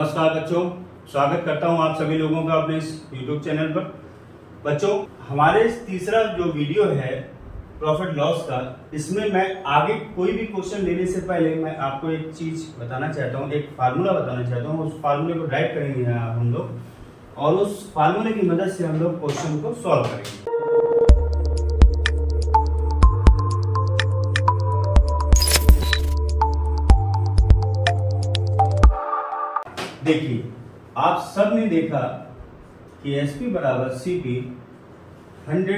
नमस्कार बच्चों, स्वागत करता हूं आप सभी लोगों का अपने इस YouTube चैनल पर। बच्चों, हमारे तीसरा जो वीडियो है प्रॉफिट लॉस का, इसमें मैं आगे कोई भी क्वेश्चन लेने से पहले मैं आपको एक चीज बताना चाहता हूं, एक फार्मूला बताना चाहता हूं। उस फार्मूले को ड्राइव करेंगे हम लोग और उस फार्मूले की मदद से हम लोग क्वेश्चन को सॉल्व करेंगे। देखिए, आप सब ने देखा कि SP बराबर CP 100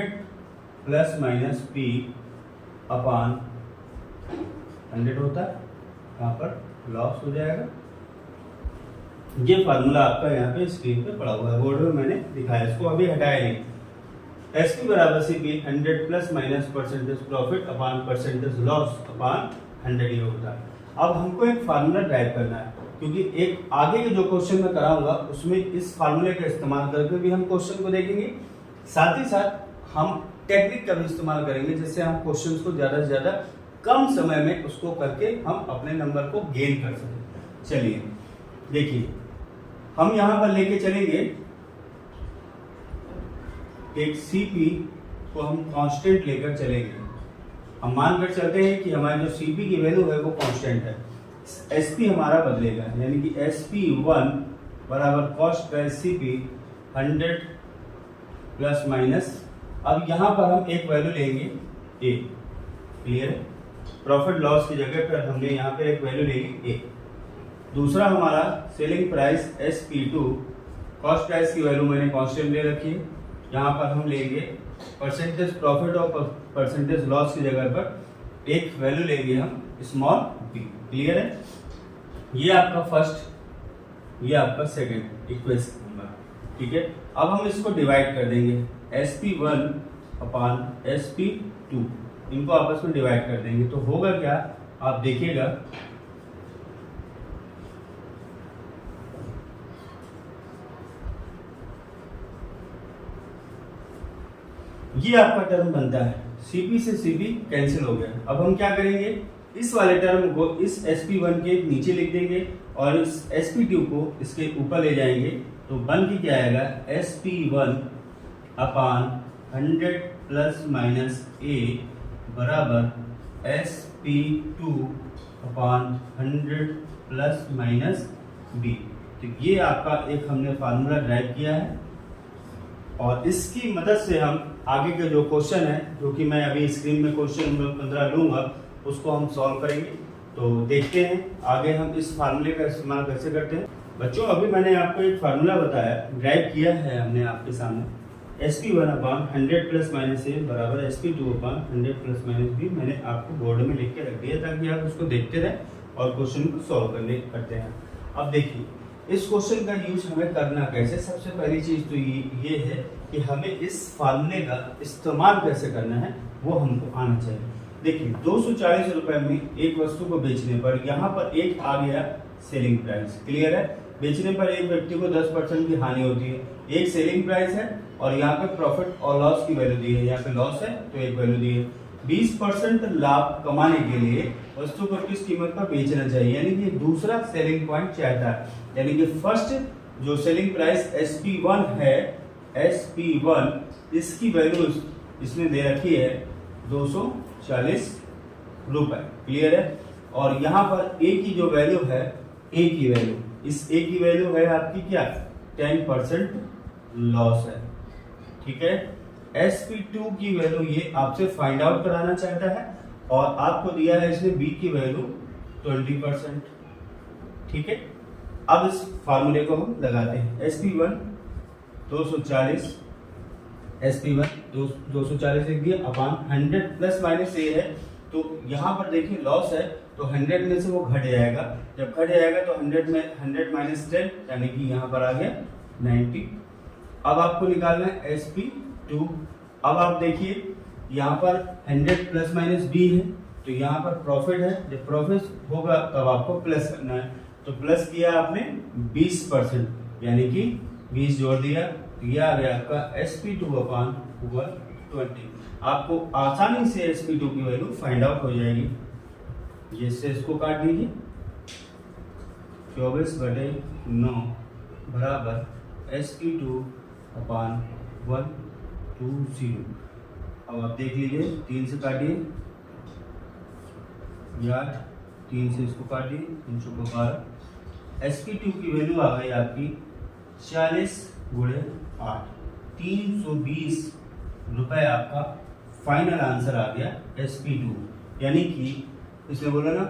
प्लस माइनस P अपान 100 होता है। यहाँ पर लॉस हो जाएगा। ये फार्मूला आपका यहाँ पे स्क्रीन पे पड़ा हुआ है, बोर्ड में मैंने दिखाया, इसको अभी हटाया नहीं। SP बराबर CP 100 plus minus percentage profit upon percentage loss upon 100 ये होता है। अब हमको एक फार्मूला ड्राइव करना है, क्योंकि एक आगे के जो क्वेश्चन मैं कराऊंगा उसमें इस फार्मूले का इस्तेमाल करके भी हम क्वेश्चन को देखेंगे। साथ ही साथ हम टेक्निक का भी इस्तेमाल करेंगे, जिससे हम क्वेश्चन को ज़्यादा से ज़्यादा कम समय में उसको करके हम अपने नंबर को गेन कर सकें। चलिए देखिए, हम यहाँ पर लेके चलेंगे एक CP को हम कांस्टेंट लेकर चलेंगे। हम मानकर चलते हैं कि हमारी जो CP की वैल्यू है वो कांस्टेंट है। SP हमारा बदलेगा, यानी कि SP1 बराबर cost price CP 100 plus minus. अब यहाँ पर हम एक वैल्यू लेंगे A। क्लियर है? प्रॉफिट लॉस की जगह पर हमने यहाँ पे एक वैल्यू लेंगे A। दूसरा हमारा selling price SP2, cost price की वैल्यू मैंने कांस्टेंट ले रखी है। यहाँ पर हम लेंगे परसेंटेज प्रॉफिट और परसेंटेज लॉस की जगह पर एक वैल्यू लेंगे हम स्मॉल b। क्लियर है? ये आपका फर्स्ट, ये आपका सेकंड इक्वेशन नंबर। ठीक है, अब हम इसको डिवाइड कर देंगे। SP1 अपान SP2 इनको आपस में डिवाइड कर देंगे, तो होगा क्या, आप देखिएगा। ये आपका टर्म बनता है, CP से CP कैंसिल हो गया। अब हम क्या करेंगे, इस वाले टर्म को इस SP1 के नीचे लिख देंगे और इस SP2 को इसके ऊपर ले जाएंगे, तो बन के क्या आएगा, SP1 upon 100 plus minus A बराबर SP2 अपान 100 प्लस माइनस B। तो ये आपका एक हमने फार्मूला ड्राइव किया है और इसकी मदद से हम आगे के जो क्वेश्चन है, जो कि मैं अभी स्क्रीन में क्वेश्चन नंबर 15 लूंगा, उसको हम सॉल्व करेंगे। तो देखते हैं आगे हम इस फार्मूले का इस्तेमाल कैसे करते हैं। बच्चों, अभी मैंने आपको एक फार्मूला बताया, ड्राइव किया है हमने आपके सामने। SP1 upon 100 plus minus A बराबर SP2 अपान 100 प्लस माइनस B। मैंने आपको बोर्ड में लिख के रख दिया ताकि आप उसको देखते रहें और क्वेश्चन को सॉल्व करते हैं। अब देखिए, इस क्वेश्चन का यूज हमें करना कैसे। सबसे पहली चीज तो ये है कि हमें इस फार्मूले का इस्तेमाल कैसे करना है, वो हमको आना चाहिए। देखिए, 240 रुपए में एक वस्तु को बेचने पर यहाँ पर एक आ गया सेलिंग प्राइस। क्लियर है? बेचने पर एक व्यक्ति को 10% की हानि होती है। एक सेलिंग प्राइस है और यहाँ पे प्रॉफिट और लॉस की वैल्यू दी है। यहाँ पे लॉस है तो एक वैल्यू दी है। 20% लाभ कमाने के लिए वस्तु को किस कीमत पर बेचना चाहिए, यानी कि दूसरा सेलिंग पॉइंट चाहता है। यानी कि फर्स्ट जो सेलिंग प्राइस SP1 है, SP1 इसकी वैल्यू इसने दे रखी है 240 रुपए। क्लियर है? और यहाँ पर A की जो वैल्यू है, A की वैल्यू, इस A की वैल्यू है आपकी क्या, 10% लॉस है। ठीक है? SP2 की वैल्यू ये आपसे फाइंड आउट कराना चाहता है और आपको दिया है इसने B की वैल्यू 20%। ठीक है, अब इस फार्मूले को हम लगाते हैं। SP1 240, SP1 240 लिख दिया अपान 100 प्लस माइनस A है, तो यहाँ पर देखिए लॉस है तो 100 में से वो घट जाएगा। जब घट जाएगा तो 100 में 100 माइनस 10, यानी कि यहाँ पर आ गया 90। अब आपको निकालना है SP2। अब आप देखिए यहाँ पर 100 प्लस माइनस B है, तो यहाँ पर प्रॉफिट है। जब प्रॉफिट होगा तब आपको प्लस करना है, तो प्लस किया आपने 20%, यानी कि 20 जोड़ दिया, तो यह आ गया आपका SP2 अपान 120। आपको आसानी से SP2 की वैल्यू फाइंड आउट हो जाएगी। जिससे इसको काट दीजिए। 24/9 बराबर SP2/120। अब आप देख लीजिए, 3 से काटिए या 3 से इसको काटिए, 3 को 12। SP2 की वैल्यू आ गई आपकी 40 × 8, 320 रुपए आपका फाइनल आंसर आ गया SP2। यानी कि इसने बोला ना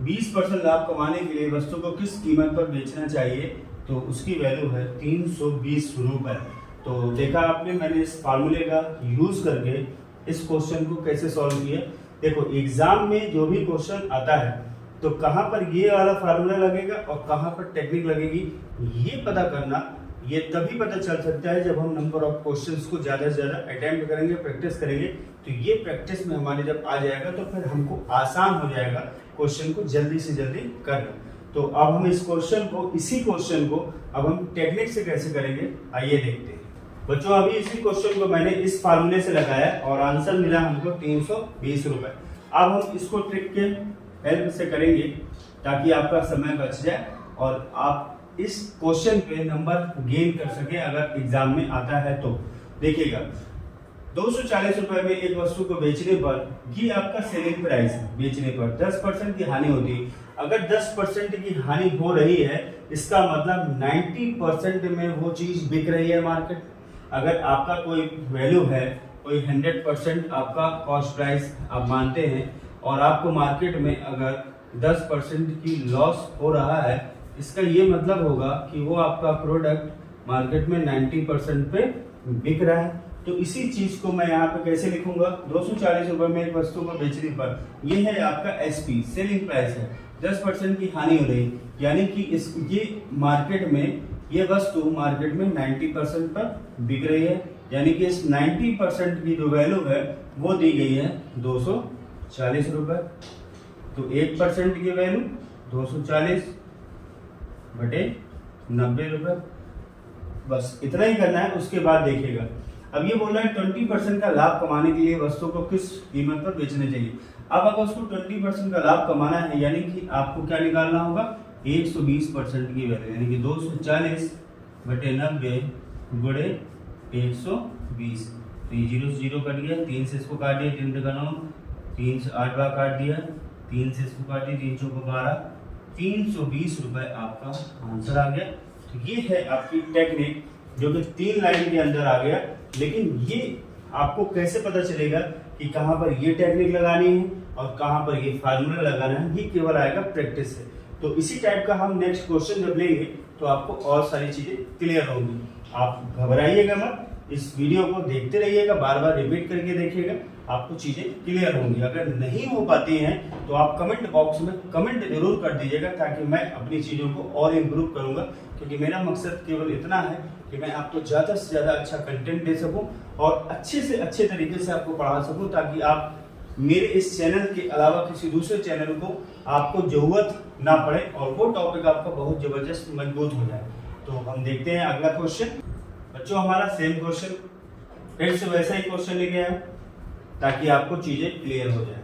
20% लाभ कमाने के लिए वस्तु को किस कीमत पर बेचना चाहिए, तो उसकी वैल्यू है 320 रुपए। तो देखा आपने मैंने इस फार्मूले का यूज करके इस क्वेश्चन को कैसे सॉल्व किया। देखो एग्जाम में जो भी क्वेश्चन आता है तो कहाँ पर ये वाला फार्मूला लगेगा और कहाँ पर टेक्निक लगेगी, ये पता करना ये तभी पता चल सकता है जब हम नंबर ऑफ क्वेश्चंस को ज़्यादा से ज़्यादा अटेम्प्ट करेंगे, प्रैक्टिस करेंगे। तो ये प्रैक्टिस में हमारे जब आ जाएगा तो फिर हमको आसान हो जाएगा क्वेश्चन को जल्दी से जल्दी करना। तो अब हम इस क्वेश्चन को, इसी क्वेश्चन को अब हम टेक्निक से कैसे करेंगे, आइए देखते हैं। बच्चों अभी इसी क्वेश्चन को मैंने इस फार्मूले से लगाया और आंसर मिला हमको 320 रुपए। अब हम इसको ट्रिक के हेल्प से करेंगे ताकि आपका समय बच जाए और आप इस क्वेश्चन पे नंबर गेन कर सके अगर एग्जाम में आता है तो। देखिएगा 240 रुपए में एक वस्तु को बेचने पर ये आपका सेलिंग प्राइस है, बेचने पर 10% की हानि होती है। अगर 10% की हानि हो रही है इसका मतलब 90% में वो चीज बिक रही है मार्केट। अगर आपका कोई वैल्यू है, कोई 100% आपका कॉस्ट प्राइस आप मानते हैं और आपको मार्केट में अगर 10% की लॉस हो रहा है, इसका ये मतलब होगा कि वो आपका प्रोडक्ट मार्केट में 90% पे बिक रहा है। तो इसी चीज को मैं यहाँ पे कैसे लिखूंगा, 240 रुपए में एक वस्तु को बेचने पर ये है आपका SP सेलिंग प्राइस है, 10% की हानि हो रही, यानी कि ये मार्केट में ये वस्तु मार्केट में 90% पर बिक रही है। यानी कि इस 90% की जो वैल्यू है वो दी गई है 240 रुपए। तो 1% की वैल्यू 240/90 रुपए, बस इतना ही करना है। उसके बाद देखिएगा अब ये बोल रहा है 20% का लाभ कमाने के लिए वस्तु को किस कीमत पर बेचना चाहिए। अब अगर उसको 20% का लाभ कमाना है यानी कि आपको क्या निकालना होगा, 120% की वैल्यू, यानी कि 240/90 × 120। तो ये 0 से 0 कट गया, 3 से इसको काटिए, 3 का 9, 3 से 8 बार काट दिया, 3 से इसको काटिए, 3 को 12, 320 रुपए आपका आंसर आ गया। तो ये है आपकी टेक्निक जो कि 3 लाइन के अंदर आ गया। लेकिन ये आपको कैसे पता चलेगा कि कहाँ पर ये टेक्निक लगानी है और कहाँ पर ये फार्मूला लगाना है, ये केवल आएगा प्रैक्टिस से। तो इसी टाइप का हम नेक्स्ट क्वेश्चन जब लेंगे तो आपको और सारी चीजें क्लियर होंगी। आप घबराइएगा मत, इस वीडियो को देखते रहिएगा, बार बार रिपीट करके देखिएगा, आपको चीजें क्लियर होंगी। अगर नहीं हो पाती हैं तो आप कमेंट बॉक्स में कमेंट जरूर कर दीजिएगा ताकि मैं अपनी चीजों को और इम्प्रूव करूंगा। क्योंकि मेरा मकसद केवल इतना है कि मैं आपको ज़्यादा से ज़्यादा अच्छा कंटेंट दे सकूं और अच्छे से अच्छे तरीके से आपको पढ़ा सकूं ताकि आप मेरे इस चैनल के अलावा किसी दूसरे चैनल को आपको जरूरत ना पड़े और वो टॉपिक आपका बहुत ज़बरदस्त मजबूत हो जाए। तो हम देखते हैं अगला क्वेश्चन। बच्चों हमारा सेम क्वेश्चन फिर से वैसा ही क्वेश्चन लेके आए ताकि आपको चीज़ें क्लियर हो जाए।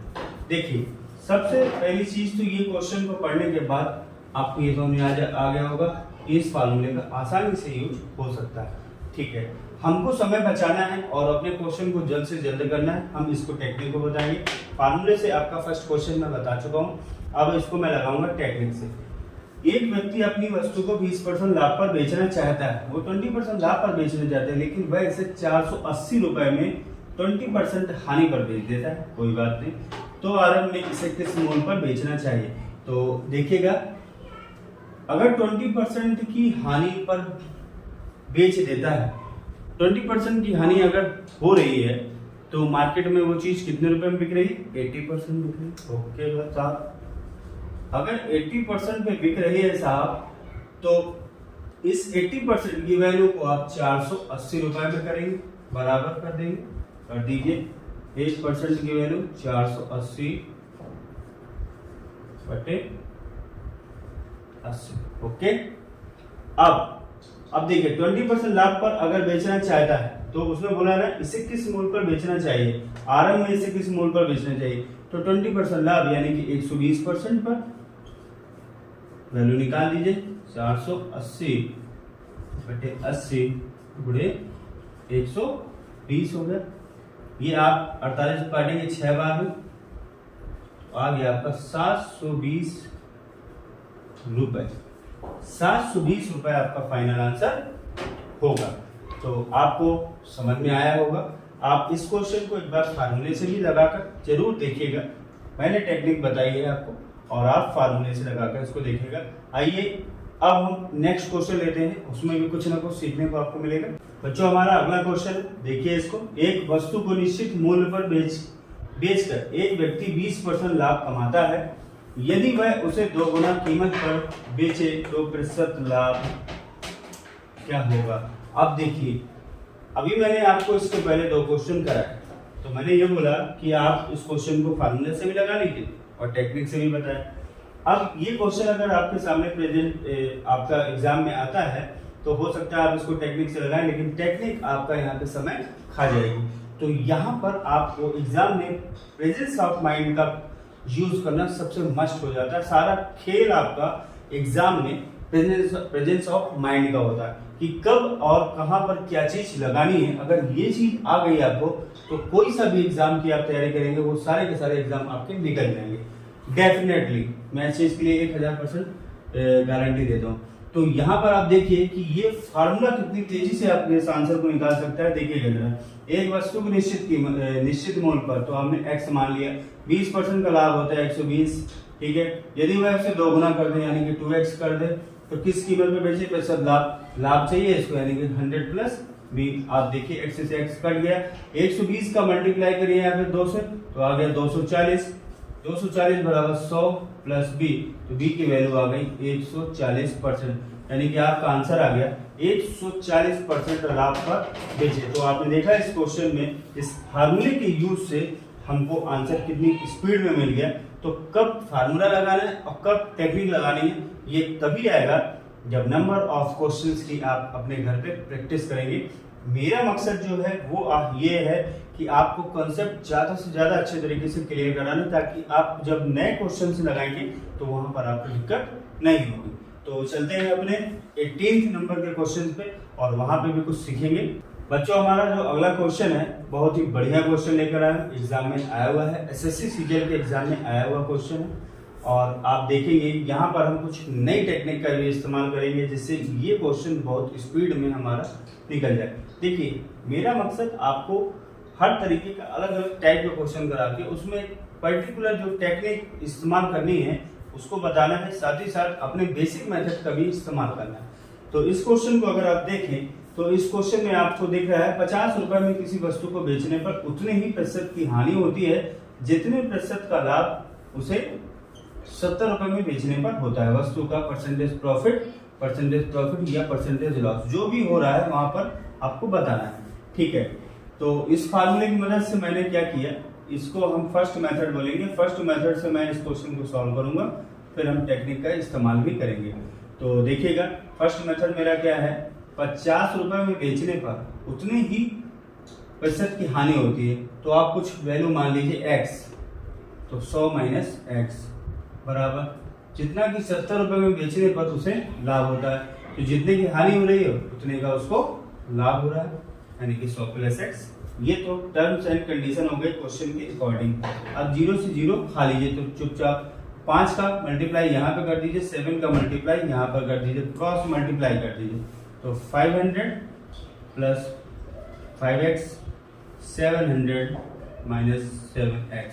देखिए सबसे पहली चीज़ तो ये क्वेश्चन को पढ़ने के बाद आपको ये समझ आ गया होगा इस फार्मूले का आसानी से यूज हो सकता है। ठीक है, हमको समय बचाना है और अपने क्वेश्चन को जल्द से जल्द करना है। हम इसको टेक्निक को बताएंगे। फार्मूले से आपका फर्स्ट क्वेश्चन मैं बता चुका हूँ, अब इसको मैं लगाऊंगा टेक्निक से। एक व्यक्ति अपनी वस्तु को 20% लाभ पर बेचना चाहता है, वो 20% लाभ पर बेचना चाहता है, लेकिन वह इसे 480 रुपए में 20% हानि पर बेच देता है। कोई बात नहीं, तो आरंभ में इसे किस मूल्य पर बेचना चाहिए। तो देखिएगा अगर 20% की हानि पर बेच देता है, 20% की हानि अगर हो रही है तो मार्केट में वो चीज कितने रुपए में बिक रही है, 80% बिक रही है। ओके साहब, अगर 80% पे बिक रही है साहब तो इस 80% की वैल्यू को आप 480 रुपए में करेंगे, बराबर कर देंगे, कर दीजिए। 1% की वैल्यू 480/80। ओके, अब देखिए 20% लाभ पर अगर बेचना चाहता है तो उसने बोला ना इसे किस मूल्य पर बेचना चाहिए, आरंभ में इसे किस मूल्य पर बेचना चाहिए। तो 20% लाभ यानी कि 120% पर वैल्यू निकाल दीजिए, 480 बटे 80 गुणे 120 हो गया। ये आप 48 काटेंगे 6 बार में, तो आ गया आपका 720 रुपए। 720 रुपए आपका फाइनल आंसर होगा। तो आपको समझ में आया होगा। आप इस क्वेश्चन को एक बार फार्मूले से भी लगाकर जरूर देखिएगा। मैंने टेक्निक बताई है आपको और आप फार्मूले से लगाकर इसको देखिएगा। आइए अब हम नेक्स्ट क्वेश्चन लेते हैं, उसमें भी कुछ ना कुछ सीखने को आपको मिलेगा। बच्चों हमारा अगला क्वेश्चन देखिए इसको। एक वस्तु को निश्चित मूल्य पर बेचकर एक व्यक्ति 20% लाभ कमाता है। यदि वह उसे 2 गुना कीमत पर बेचे तो प्रतिशत लाभ क्या होगा। अब देखिए, अभी मैंने आपको इसके पहले 2 क्वेश्चन कराए, तो मैंने ये बोला कि आप इस क्वेश्चन को फार्मूले से भी लगा लीजिए और टेक्निक से भी बताएं। अब ये क्वेश्चन अगर आपके सामने प्रेजेंट आपका एग्जाम में आता है तो हो सकता है आप इसको टेक्निक से लगाएं, लेकिन टेक्निक आपका यहाँ पे समय खा जाएगी। तो यहाँ पर आपको एग्जाम में प्रेजेंस ऑफ माइंड का यूज करना सबसे मस्ट हो जाता है। सारा खेल आपका एग्जाम में प्रेजेंस ऑफ माइंड का होता है कि कब और कहां पर क्या चीज लगानी है। अगर ये चीज आ गई आपको तो कोई सा भी एग्जाम की आप तैयारी करेंगे वो सारे के सारे एग्जाम आपके निकल जाएंगे डेफिनेटली। मैं इस चीज के लिए 1000% गारंटी देता हूँ। तो यहाँ पर आप देखिए कि ये फार्मूला कितनी तेजी से आप इस आंसर को निकाल सकता है। देखिएगा जरा, एक वस्तु की निश्चित मूल्य पर, तो हमने x मान लिया, 20% का लाभ होता है 120, ठीक है। यदि वह उसे 2 गुना कर दे यानी कि 2x कर दे तो किस कीमत में बेचे, प्रतिशत लाभ चाहिए इसको, यानी कि 100 प्लस 20। आप देखिए x से x कट गया, 120 का मल्टीप्लाई करिए यहाँ पे 2 से तो आ गया 240, 240 बराबर 100 प्लस b, तो b की वैल्यू आ गई 140%, यानी कि आपका आंसर आ गया 140% लाभ पर बेचे। तो आपने देखा इस क्वेश्चन में इस फार्मूले के यूज से हमको आंसर कितनी स्पीड में मिल गया। तो कब फार्मूला लगाना है और कब टेक्निक लगानी है ये तभी आएगा जब नंबर ऑफ क्वेश्चंस की आप अपने घर पे प्रैक्टिस करेंगे। मेरा मकसद जो है वो ये है कि आपको कॉन्सेप्ट ज्यादा से ज्यादा अच्छे तरीके से क्लियर कराना, ताकि आप जब नए क्वेश्चन लगाएंगे तो वहां पर आपको दिक्कत नहीं होगी। तो चलते हैं अपने 18th नंबर के क्वेश्चन पे और वहां पे भी कुछ सीखेंगे। बच्चों हमारा जो अगला क्वेश्चन है बहुत ही बढ़िया क्वेश्चन लेकर आया, एग्जाम में आया हुआ है, एसएससी सीजीएल के एग्जाम में आया हुआ क्वेश्चन है। और आप देखेंगे यहाँ पर हम कुछ नई टेक्निक का भी इस्तेमाल करेंगे जिससे ये क्वेश्चन बहुत स्पीड में हमारा निकल जाए। देखिए मेरा मकसद आपको हर तरीके का अलग अलग टाइप का क्वेश्चन करा के उसमें पर्टिकुलर जो टेक्निक इस्तेमाल करनी है उसको बताना है, साथ ही साथ अपने बेसिक मेथड का भी इस्तेमाल करना है। तो इस क्वेश्चन को अगर आप देखें तो इस क्वेश्चन में आपको दिख रहा है 50 रुपए में किसी वस्तु को बेचने पर उतने ही प्रतिशत की हानि होती है जितने प्रतिशत का लाभ उसे 70 रुपए में बेचने पर होता है। वस्तु का परसेंटेज प्रॉफिट या परसेंटेज लॉस जो भी हो रहा है वहां पर आपको बताना है, ठीक है। तो इस फार्मूले की मदद से मैंने क्या किया, इसको हम फर्स्ट मेथड बोलेंगे। फर्स्ट मेथड से मैं इस क्वेश्चन को सॉल्व करूंगा, फिर हम टेक्निक का इस्तेमाल भी करेंगे। तो देखिएगा फर्स्ट मेथड मेरा क्या है, 50 रुपए में बेचने पर उतने ही प्रतिशत की हानि होती है। तो आप कुछ वैल्यू मान लीजिए x, तो 100 माइनस x बराबर जितना कि 70 रुपए में बेचने पर उसे लाभ होता है, तो जितने की हानि हो रही है उतने का उसको लाभ हो रहा है, यानी कि 100 प्लस x। ये तो टर्म्स एंड कंडीशन हो गए क्वेश्चन के अकॉर्डिंग। अब 0 से 0 खा लीजिए, तो चुपचाप 5 का मल्टीप्लाई यहाँ पे कर दीजिए, 7 का मल्टीप्लाई यहाँ पर कर दीजिए, क्रॉस मल्टीप्लाई कर दीजिए, तो 500 प्लस 5x 700 माइनस 7x।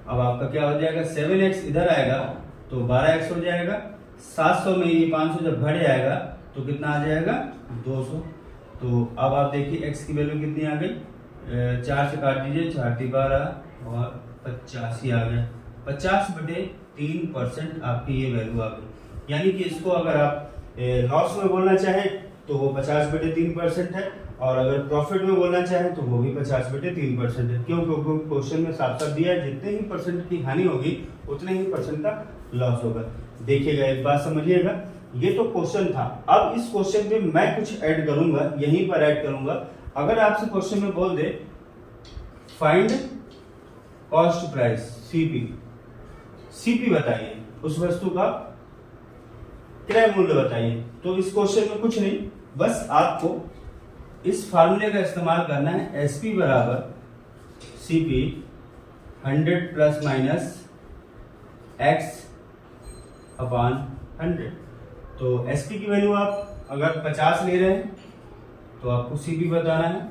अब आपका क्या हो जाएगा, 7x इधर आएगा तो 12x हो जाएगा, 700 में ये 500 जब घट जाएगा तो कितना आ जाएगा 200। तो अब आप देखिए x की वैल्यू कितनी आ गई, 4 से काट दीजिए, 4 × 12 और 85 आ गया। 50/3% आपकी ये वैल्यू आ गई। यानी कि इसको अगर आप लॉस में बोलना चाहें तो वो 50/3% है, और अगर प्रॉफिट में बोलना चाहें तो वो भी 50/3% है। क्यों? क्योंकि क्वेश्चन में साफ साफ दिया है जितने ही परसेंट की हानि होगी उतने ही परसेंट का लॉस होगा। देखिएगा एक बात समझिएगा, ये तो क्वेश्चन था। अब इस क्वेश्चन पे मैं कुछ ऐड करूंगा, यहीं पर ऐड करूंगा। अगर आपसे क्वेश्चन में बोल they find cost price CP बताइए उस वस्तु का क्रय मूल्य बताइए। तो इस क्वेश्चन में कुछ नहीं, बस आपको इस फार्मूले का इस्तेमाल करना है। एसपी बराबर CP 100 plus minus x upon 100। तो एसपी की वैल्यू आप अगर 50 ले रहे हैं तो आपको सीपी बताना है।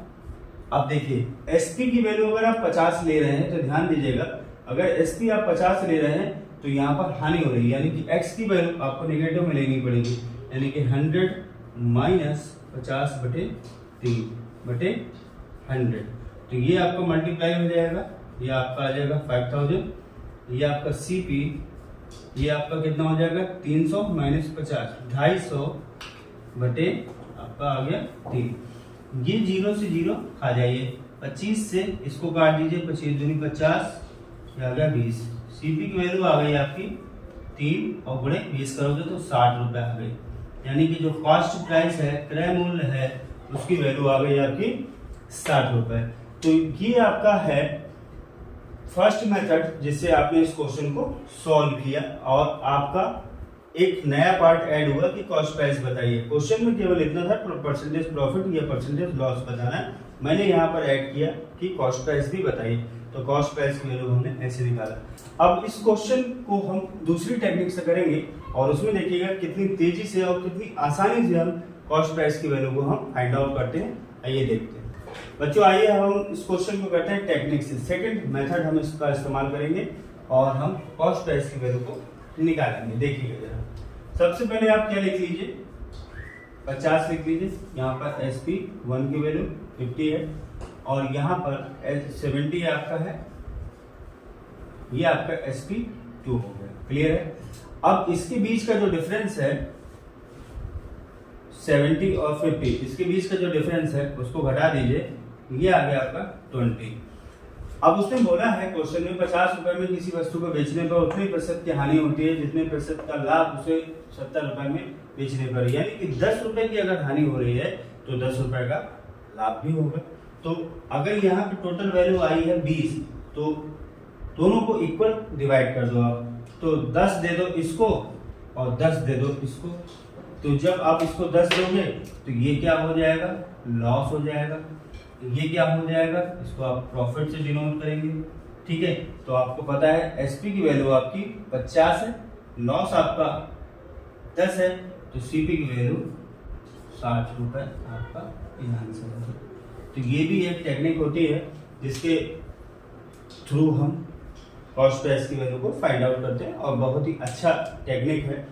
अब देखिए एसपी की वैल्यू अगर आप 50 ले रहे हैं तो ध्यान दीजिएगा, अगर एसपी आप 50 ले रहे हैं तो यहाँ पर हानि हो रही है, यानी कि एक्स की वैल्यू आपको नेगेटिव में लेनी पड़ेगी, यानी कि 100 माइनस 50/3/100। तो ये आपको मल्टीप्लाई हो जाएगा, ये आपका आ जाएगा 5000। ये आपका सीपी, ये आपका कितना हो जाएगा 300 माइनस 50, 250 आपका आ गया 3। ये 0 से 0 खा जाइए, 25 से इसको काट दीजिए, 25 दूनी 50, ये आ गया 20। सीपी की वैल्यू आ गई आपकी 3 और बड़े 20 करोगे तो 60 रुपए आ गई, यानी कि जो कॉस्ट प्राइस है, क्रय मूल्य है, उसकी वैल्यू आ गई आपकी 60 रुपए। तो ये आपका है फर्स्ट मेथड जिससे आपने इस क्वेश्चन को सॉल्व किया, और आपका एक नया पार्ट ऐड हुआ कि कॉस्ट प्राइस बताइए। क्वेश्चन में केवल इतना था परसेंटेज प्रॉफिट या परसेंटेज लॉस बताना है, मैंने यहाँ पर ऐड किया कि कॉस्ट प्राइस भी बताइए। तो कॉस्ट प्राइस की वैल्यू हमने ऐसे निकाला। अब इस क्वेश्चन को हम दूसरी टेक्निक से करेंगे और उसमें देखिएगा कितनी तेजी से और कितनी आसानी से हम कॉस्ट प्राइस की वैल्यू को हम फाइंड आउट करते हैं। आइए देखते हैं बच्चों, आइए हम इस क्वेश्चन को करते हैं टेक्निक से। सेकंड मेथड हम इसका इस्तेमाल करेंगे और हम कॉस्ट प्राइस की वैल्यू को निकालेंगे। देखिएगा जरा, सबसे पहले आप क्या लिख लीजिए, 50 लिख लीजिए। यहाँ पर SP1 की वैल्यू 50 है और यहाँ पर 70 आपका है, ये आपका SP2 हो गया। क्लियर है? अब इसके बीच का जो डिफरेंस है 70 और 50, इसके बीच का जो डिफरेंस है उसको घटा दीजिए, ये आ गया आपका 20। अब उसने बोला है क्वेश्चन में 50 रुपए में किसी वस्तु को बेचने पर उतने प्रतिशत की हानि होती है जितने प्रतिशत का लाभ उसे 70 रुपए में बेचने पर, यानी कि 10 रुपए की अगर हानि हो रही है तो 10 रुपए का लाभ भी होगा। तो अगर यहाँ पे टोटल वैल्यू आई है 20, तो दोनों को इक्वल डिवाइड कर दो आप, तो 10 दे दो इसको और 10 दे दो इसको। तो जब आप इसको 10 दोगे तो ये क्या हो जाएगा, लॉस हो जाएगा। ये क्या हो जाएगा, इसको आप प्रॉफिट से डिनोट करेंगे। ठीक है, तो आपको पता है एसपी की वैल्यू आपकी 50 है, लॉस आपका 10 है, तो सीपी की वैल्यू 60 रुपए आपका आंसर है। तो ये भी एक टेक्निक होती है जिसके थ्रू हम कॉस्ट प्राइस की वैल्यू को फाइंड आउट करते हैं और बहुत ही अच्छा टेक्निक है।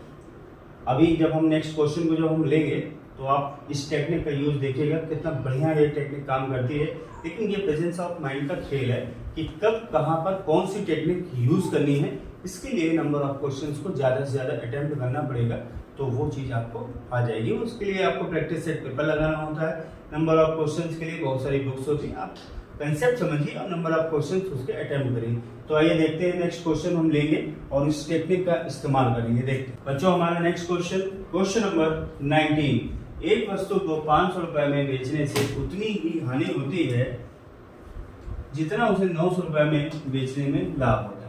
अभी जब हम नेक्स्ट क्वेश्चन को जब हम लेंगे तो आप इस टेक्निक का यूज देखिएगा, कितना बढ़िया ये टेक्निक काम करती है। लेकिन ये प्रेजेंस ऑफ माइंड का खेल है कि कब कहाँ पर कौन सी टेक्निक यूज करनी है, इसके लिए नंबर ऑफ क्वेश्चंस को ज़्यादा से ज़्यादा अटेम्प्ट करना पड़ेगा, तो वो चीज़ आपको आ जाएगी। उसके लिए आपको प्रैक्टिस सेट पेपर लगाना होता है, नंबर ऑफ क्वेश्चंस के लिए बहुत सारी बुक्स होती हैं, आप कंसेप्ट समझिए और नंबर ऑफ क्वेश्चंस उसके अटेम्प्ट करिए। तो आइए देखते हैं नेक्स्ट क्वेश्चन हम लेंगे और इस टेक्निक का इस्तेमाल करेंगे। देखते हैं बच्चों, हमारा नेक्स्ट क्वेश्चन नंबर 19। एक वस्तु को 500 रुपए में बेचने से उतनी ही हानि होती है जितना उसे 900 रुपए में बेचने में लाभ होता है।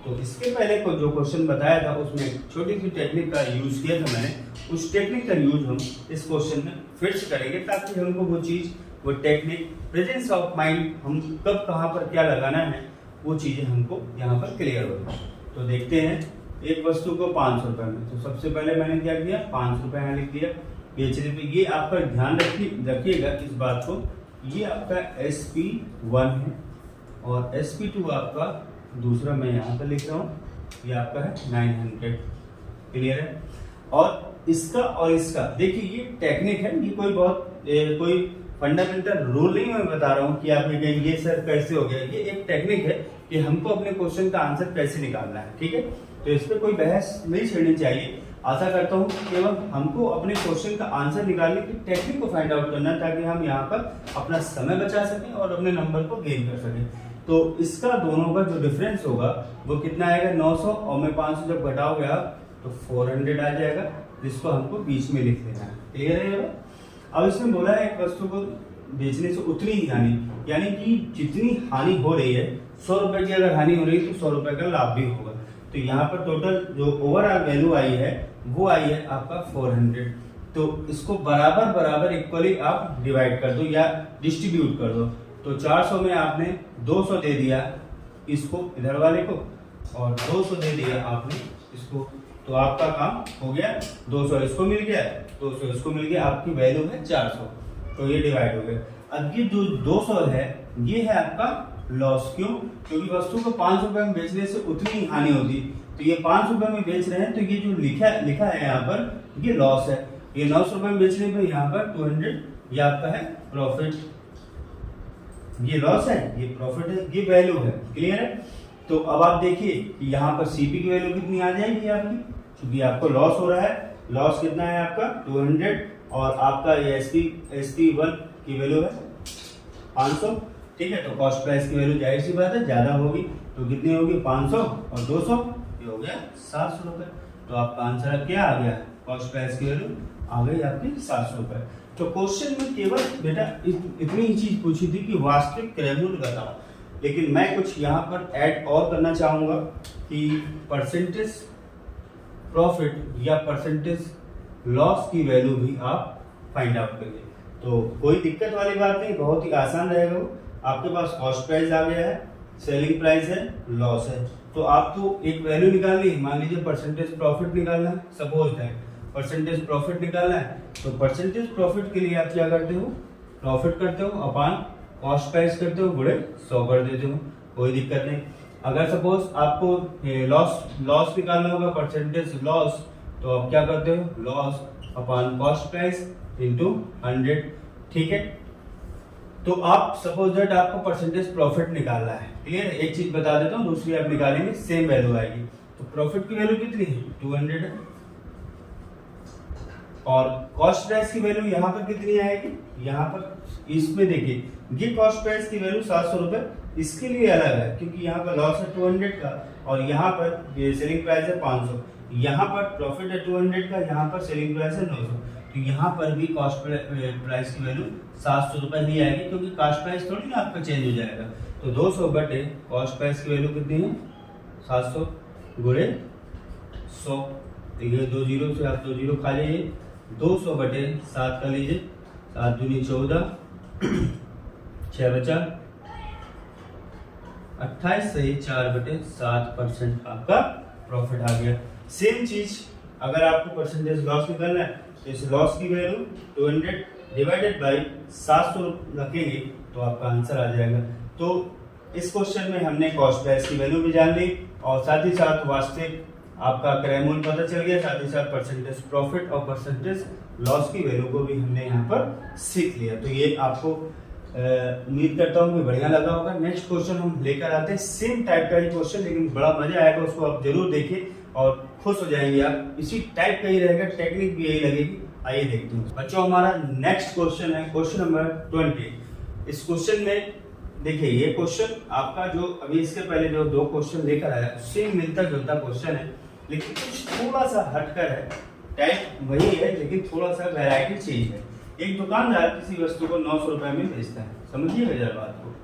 तो इसके पहले को जो क्वेश्चन बताया था उसमें छोटी सी टेक्निक का यूज किया था मैंने, उस टेक्निक का यूज हम इस क्वेश्चन में फिर से करेंगे ताकि हमको वो चीज, वो टेक्निक, प्रेजेंस ऑफ माइंड, हम कब कहाँ पर क्या लगाना है वो चीजें हमको यहाँ पर क्लियर हो जाए। तो देखते हैं, एक वस्तु को 500 रुपए में, तो सबसे पहले मैंने क्या किया, 500 रुपए यहाँ लिख दिया बेचने पे। ये आपका ध्यान रखिएगा इस बात को, ये आपका SP1 है और SP2 आपका दूसरा मैं यहाँ पर लिख रहा हूँ, ये आपका है 900। क्लियर है? और इसका और इसका देखिए, ये टेक्निक है, ये कोई बहुत कोई फंडामेंटल रूल नहीं मैं बता रहा हूँ कि आप ये कहेंगे ये सर कैसे हो गया। ये एक टेक्निक है कि हमको अपने क्वेश्चन का आंसर कैसे निकालना है। ठीक है, तो इस पर कोई बहस नहीं छेड़नी चाहिए। आशा करता हूँ कि केवल हमको अपने क्वेश्चन का आंसर निकालने की टेक्निक को फाइंड आउट करना है ताकि हम यहाँ पर अपना समय बचा सकें और अपने नंबर को गेन कर सकें। तो इसका दोनों का जो डिफरेंस होगा वो कितना आएगा, 900 और मैं 500 जब घटाओगे आप तो 400 आ जाएगा, जिसको हमको बीच में लिख लेना है। क्लियर है? अब इसमें बोला है एक वस्तु को बेचने से उतनी ही हानि, यानी कि जितनी हानि हो रही है, 100 रुपए की अगर हानि हो रही है तो 100 रुपए का लाभ भी होगा। तो तो यहाँ पर टोटल जो ओवरऑल वैल्यू आई है वो आई है आपका 400। तो इसको बराबर बराबर इक्वली आप डिवाइड कर दो या डिस्ट्रीब्यूट कर दो। तो 400 में आपने 200 दे दिया इसको इधर वाले को और 200 दे दिया आपने इसको, तो आपका काम हो गया। 200 इसको मिल गया, 200 इसको मिल गया, आपकी वैल्यू है 400। तो ये डिवाइड हो गया। अब ये जो 200 है ये है आपका लॉस। क्यों? क्योंकि वस्तु को 5 रुपए में बेचने से उतनी हानि होती, तो ये 5 रुपए में बेच रहे हैं, तो ये जो लिखा है यहाँ पर ये लॉस है। ये 900 रुपए में बेचने पे यहाँ पर 200 ये आपका है प्रॉफिट। ये लॉस है, ये प्रॉफिट है, ये वैल्यू है। क्लियर है? तो अब आप देखिए कि यहाँ पर सीपी की वैल्यू कितनी आ जाएगी आपकी, क्योंकि आपको लॉस हो रहा है। लॉस कितना है आपका 200 और आपका ये SP1 की वैल्यू है 500। ठीक है, तो कॉस्ट प्राइस की वैल्यू जाहिर सी बात है ज्यादा होगी, तो कितनी होगी 500 और 200 ये हो गया 700 रुपए। तो आपका आंसर क्या आ गया? कॉस्ट प्राइस की वैल्यू आ गई आपकी 700 रुपए। तो क्वेश्चन में केवल बेटा इतनी ही चीज पूछी थी कि वास्तविक क्रय मूल्य बताओ, लेकिन मैं कुछ यहाँ पर ऐड और करना चाहूंगा कि परसेंटेज प्रॉफिट या परसेंटेज लॉस की वैल्यू भी आप फाइंड आउट करिए। तो कोई दिक्कत वाली बात नहीं, बहुत ही आसान रहेगा वो। आपके पास कॉस्ट प्राइस आ गया है, सेलिंग प्राइस है, लॉस है, तो आपको एक वैल्यू निकालनी है। मान लीजिए परसेंटेज प्रॉफिट निकालना है, सपोज दैट परसेंटेज प्रॉफिट निकालना है, तो परसेंटेज प्रॉफिट के लिए आप क्या करते हो? प्रॉफिट करते हो अपान कॉस्ट प्राइस करते हो गुणे 100 कर देते हो, कोई दिक्कत नहीं। अगर सपोज आपको लॉस निकालना होगा, परसेंटेज लॉस, तो आप क्या करते हो? लॉस अपान कॉस्ट प्राइस इंटू 100। ठीक है, तो आप सपोज दैट आपको परसेंटेज प्रॉफिट निकालना है। क्लियर? एक चीज बता देता हूँ, दूसरी आप निकालेंगे सेम वैल्यू आएगी। तो प्रॉफिट की वैल्यू कितनी है? 200 है और कॉस्ट प्राइस की वैल्यू यहाँ पर कितनी आएगी? यहाँ पर इसमें देखिए ये कॉस्ट प्राइस की वैल्यू 700 रुपए इसके लिए अलग है, क्योंकि यहाँ पर लॉस है 200 का और यहाँ पर ये सेलिंग प्राइस है 500। यहाँ पर प्रॉफिट है 200 का, यहाँ पर सेलिंग प्राइस है 900। तो यहाँ पर भी कॉस्ट प्राइस की वैल्यू 700 रुपए ही आएगी, क्योंकि कॉस्ट प्राइस थोड़ी ना आपका चेंज हो जाएगा। तो 200 बटे कॉस्ट प्राइस की वैल्यू कितनी है? 700 गुणे 100। देखिए 2 जीरो से आप 2 जीरो खा लीजिए, 200 बटे 7 कर लीजिए, 7 दूनी 14, 6 बचा 28 सही 4 बटे 7% आपका प्रॉफिट आ गया। सेम चीज अगर आपको परसेंटेज लॉस निकालना है, तो इस लॉस की वैल्यू 200 डिवाइडेड बाई 700 रखेंगे तो आपका आंसर आ जाएगा। तो इस क्वेश्चन में हमने कॉस्ट प्राइस की वैल्यू भी जान ली और साथ ही साथ वास्तविक आपका क्रय मूल्य पता चल गया, साथ ही साथ परसेंटेज प्रॉफिट और परसेंटेज लॉस की वैल्यू को भी हमने यहाँ पर सीख लिया। तो ये आपको उम्मीद करता हूँ कि बढ़िया लगा होगा। नेक्स्ट क्वेश्चन हम लेकर आते हैं, सेम टाइप का ही क्वेश्चन, लेकिन बड़ा मजा आएगा, उसको आप जरूर देखिए और खुश हो जाएंगे आप। इसी टाइप का ही रहेगा, टेक्निक भी यही लगेगी। आइए देखते हैं बच्चों, हमारा नेक्स्ट क्वेश्चन है क्वेश्चन नंबर 20। इस क्वेश्चन में देखिए ये क्वेश्चन आपका जो अभी इसके पहले जो 2 क्वेश्चन लेकर आया सेम मिलता जुलता क्वेश्चन है, लेकिन कुछ थोड़ा सा हटकर है। टाइप वही है लेकिन थोड़ा सा वैरायटी चेंज है। एक दुकानदार किसी वस्तु को 900 रुपए में बेचता है, समझिएगा जरा बात को,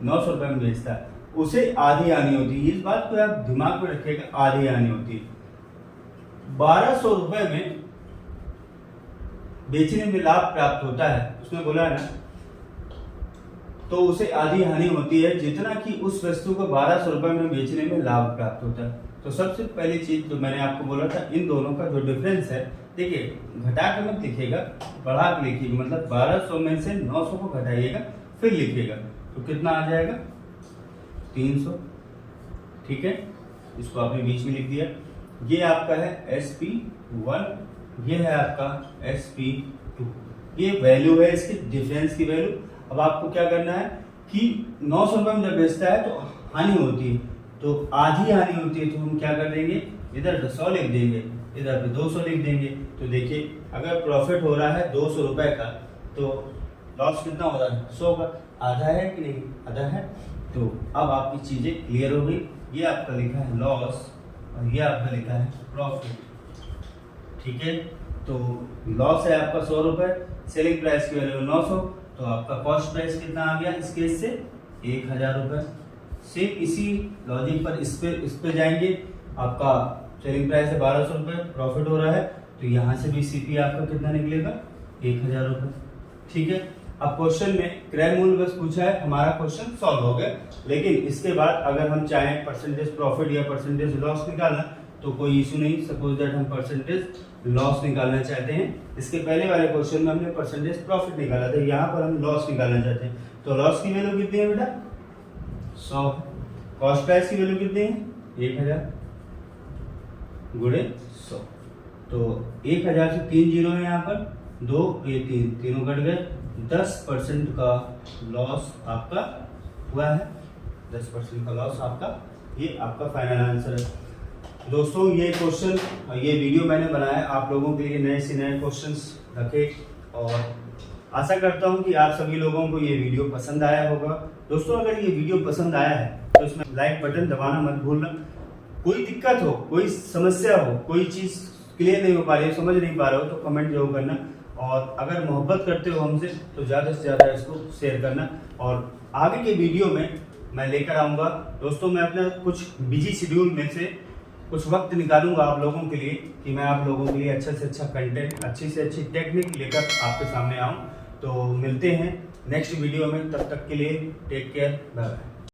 900 रुपए में बेचता है, उसे आधी आनी होती है। इस बात को आप दिमाग में रखिएगा, आधी आनी होती है। 1200 रुपए में बेचने में लाभ प्राप्त होता है, उसने बोला है ना, तो उसे आधी हानि होती है जितना कि उस वस्तु को 1200 रुपए में बेचने में लाभ प्राप्त होता है। तो सबसे पहली चीज जो मैंने आपको बोला था, इन दोनों का जो डिफरेंस है, देखिए घटा के मत लिखिएगा, बढ़ा के लिखिएगा, मतलब 1200 में से 900 को घटाइएगा फिर लिखिएगा, तो कितना आ जाएगा? 300। ठीक है, इसको आपने बीच में लिख दिया। ये आपका है SP1, ये है आपका SP2। ये वैल्यू है इसकी, डिफरेंस की वैल्यू। अब आपको क्या करना है कि 900 रुपए में जब बेचता है तो हानि होती है, तो आधी हानि होती है, तो हम क्या कर देंगे, इधर 100 लिख देंगे, इधर पे 200 लिख देंगे। तो देखिए अगर प्रॉफिट हो रहा है 200 रुपए का, तो लॉस कितना हो रहा है? 100 का। आधा है कि नहीं? आधा है। तो अब आपकी चीजें क्लियर हो गई। ये आपका लिखा है लॉस और ये आपका लिखा है प्रॉफिट। ठीक है, तो लॉस है आपका 100 रुपए, सेलिंग प्राइस की वैल्यू 900, तो आपका कॉस्ट प्राइस कितना आ गया इस केस से? 1000 रुपए। सेम इसी लॉजिक पर इस पे जाएंगे। आपका सेलिंग प्राइस है 1200 रुपये, प्रॉफिट हो रहा है, तो यहाँ से भी सीपी आपका कितना निकलेगा 1000 रुपये। ठीक है, अब क्वेश्चन में क्रय मूल्य बस पूछा है, हमारा क्वेश्चन सॉल्व हो गया। लेकिन इसके बाद अगर हम चाहें परसेंटेज प्रॉफिट या परसेंटेज लॉस निकालना तो कोई इशू नहीं। सपोज दैट हम परसेंटेज लॉस निकालना चाहते हैं, इसके पहले वाले क्वेश्चन में हमने परसेंटेज प्रॉफिट निकाला था, यहाँ पर हम लॉस निकालना चाहते हैं। तो लॉस की वैल्यू कितनी है बेटा 100, कॉस्ट प्राइस की वैल्यू कितनी है 1000 गुणे 100, तो 1000 से 3 जीरो है यहाँ पर, 2 ये 3 तीनों कट गए, 10% का लॉस आपका हुआ है, 10% का लॉस आपका, ये आपका फाइनल आंसर है। दोस्तों ये क्वेश्चन ये वीडियो मैंने बनाया आप लोगों के लिए, नए से नए क्वेश्चंस रखे, और आशा करता हूं कि आप सभी लोगों को ये वीडियो पसंद आया होगा। दोस्तों अगर ये वीडियो पसंद आया है तो इसमें लाइक बटन दबाना मत भूलना। कोई दिक्कत हो, कोई समस्या हो, कोई चीज़ क्लियर नहीं हो पा रही हो, समझ नहीं पा रहे हो, तो कमेंट जरूर करना, और अगर मोहब्बत करते हो हमसे तो ज़्यादा से ज़्यादा इसको शेयर करना। और आगे के वीडियो में मैं लेकर आऊँगा दोस्तों, मैं अपना कुछ बिजी शेड्यूल में से कुछ वक्त निकालूंगा आप लोगों के लिए कि मैं आप लोगों के लिए अच्छा से अच्छा कंटेंट, अच्छी से अच्छी टेक्निक लेकर आपके सामने आऊं। तो मिलते हैं नेक्स्ट वीडियो में, तब तक के लिए टेक केयर, बाय बाय।